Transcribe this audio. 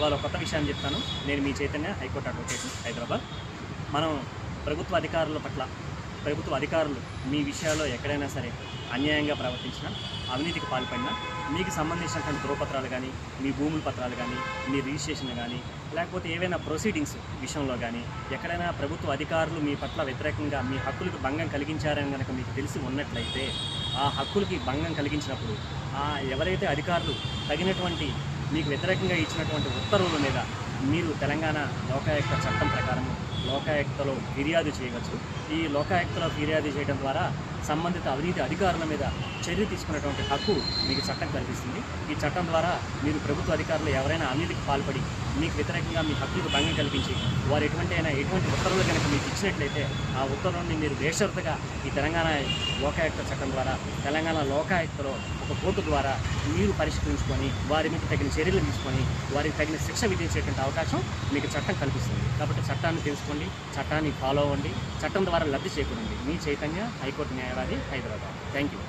ఇవాళ కొత్త విషయాన్ని చెప్తాను. నేను మీ చైతన్య, హైకోర్టు అడ్వకేట్, హైదరాబాద్. మనం ప్రభుత్వ అధికారులు మీ విషయాల్లో ఎక్కడైనా సరే అన్యాయంగా ప్రవర్తించినా, అవినీతికి పాల్పడినా, మీకు సంబంధించినటువంటి ధృవపత్రాలు కానీ, మీ భూముల పత్రాలు కానీ, మీ రిజిస్ట్రేషన్ కానీ, లేకపోతే ఏవైనా ప్రొసీడింగ్స్ విషయంలో కానీ ఎక్కడైనా ప్రభుత్వ అధికారులు మీ పట్ల వ్యతిరేకంగా మీ హక్కులకు భంగం కలిగించారని కనుక మీకు తెలిసి ఉన్నట్లయితే, ఆ హక్కులకి భంగం కలిగించినప్పుడు ఎవరైతే అధికారులు తగినటువంటి మీకు వ్యతిరేకంగా ఇచ్చినటువంటి ఉత్తర్వుల మీద మీరు తెలంగాణ లోకాయుక్త చట్టం ప్రకారం లోకాయుక్తలో ఫిర్యాదు చేయవచ్చు. ఈ లోకాయుక్తలో ఫిర్యాదు చేయడం ద్వారా సంబంధిత అవినీతి అధికారుల మీద చర్య తీసుకునేటువంటి హక్కు మీకు చట్టం కల్పిస్తుంది. ఈ చట్టం ద్వారా మీరు ప్రభుత్వ అధికారులు ఎవరైనా అవినీతికి పాల్పడి మీకు వ్యతిరేకంగా మీ హక్కులకు భంగం కల్పించి వారు ఎటువంటి ఉత్తర్వులు కనుక మీకు ఇచ్చినట్లయితే ఆ ఉత్తర్వుల్ని మీరు బేషరతుగా ఈ తెలంగాణ లోకాయుక్త చట్టం ద్వారా, తెలంగాణ లోకాయుక్తలో ఒక కోర్టు ద్వారా మీరు పరిష్కరించుకొని వారి మీద తగిన చర్యలు తీసుకొని వారికి తగిన శిక్ష విధించేటువంటి అవకాశం మీకు చట్టం కల్పిస్తుంది. కాబట్టి చట్టాన్ని తెలుసుకోండి, చట్టాన్ని ఫాలో అవ్వండి, చట్టం ద్వారా లబ్ధి చేకూరండి. మీ చైతన్య, హైకోర్టు న్యాయవాది, హైదరాబాద్. Thank you.